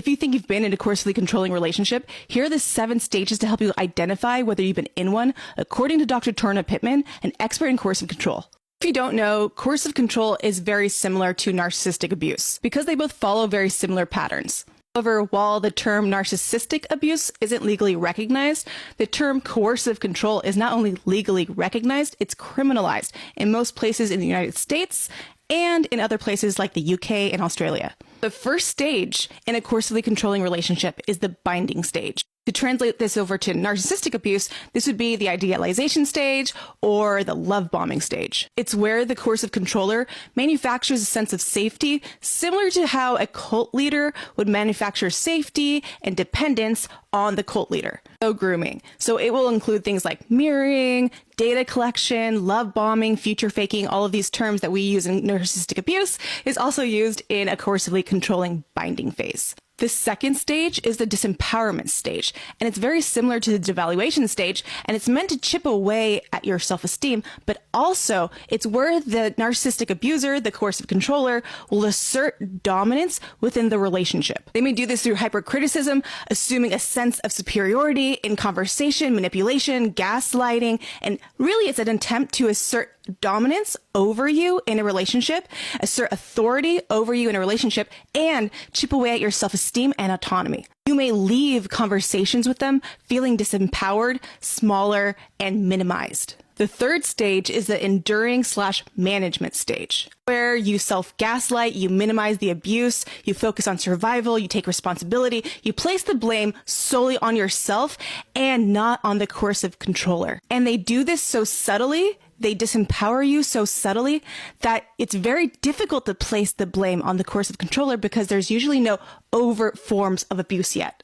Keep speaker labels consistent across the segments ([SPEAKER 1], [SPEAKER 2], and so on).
[SPEAKER 1] If you think you've been in a coercively controlling relationship, here are the 7 stages to help you identify whether you've been in one, according to Dr. Torna Pittman, an expert in coercive control. If you don't know, coercive control is very similar to narcissistic abuse because they both follow very similar patterns. However, while the term narcissistic abuse isn't legally recognized, the term coercive control is not only legally recognized, it's criminalized in most places in the United States and in other places like the UK and Australia. The first stage in a coercively controlling relationship is the binding stage. To translate this over to narcissistic abuse, this would be the idealization stage or the love bombing stage. It's where the coercive controller manufactures a sense of safety, similar to how a cult leader would manufacture safety and dependence on the cult leader. So grooming. So it will include things like mirroring, data collection, love bombing, future faking. All of these terms that we use in narcissistic abuse is also used in a coercively controlling binding phase. The second stage is the disempowerment stage, and it's very similar to the devaluation stage, and it's meant to chip away at your self-esteem, but also it's where the narcissistic abuser, the coercive controller, will assert dominance within the relationship. They may do this through hypercriticism, assuming a sense of superiority in conversation, manipulation, gaslighting, and really it's an attempt to assert dominance over you in a relationship, assert authority over you in a relationship, and chip away at your self-esteem and autonomy. You may leave conversations with them feeling disempowered, smaller, and minimized. The third stage is the enduring/management stage, where you self-gaslight, you minimize the abuse, you focus on survival, you take responsibility, you place the blame solely on yourself and not on the coercive controller. And they do this so subtly, they disempower you so subtly that it's very difficult to place the blame on the coercive controller because there's usually no overt forms of abuse yet.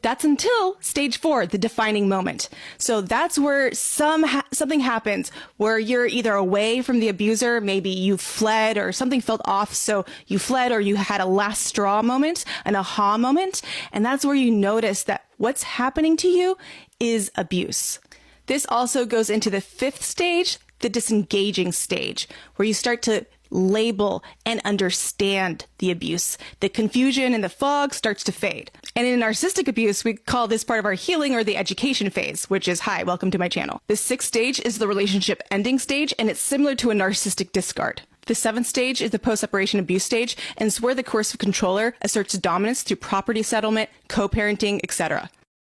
[SPEAKER 1] That's until stage 4, the defining moment. So that's where something happens where you're either away from the abuser, maybe you fled or something felt off, so you fled or you had a last straw moment, an aha moment, and that's where you notice that what's happening to you is abuse. This also goes into the 5th stage, the disengaging stage, where you start to label and understand the abuse. The confusion and the fog starts to fade. And in narcissistic abuse, we call this part of our healing or the education phase, which is, hi, welcome to my channel. The 6th stage is the relationship ending stage, and it's similar to a narcissistic discard. The 7th stage is the post-separation abuse stage, and it's where the coercive controller asserts dominance through property settlement, co-parenting, etc.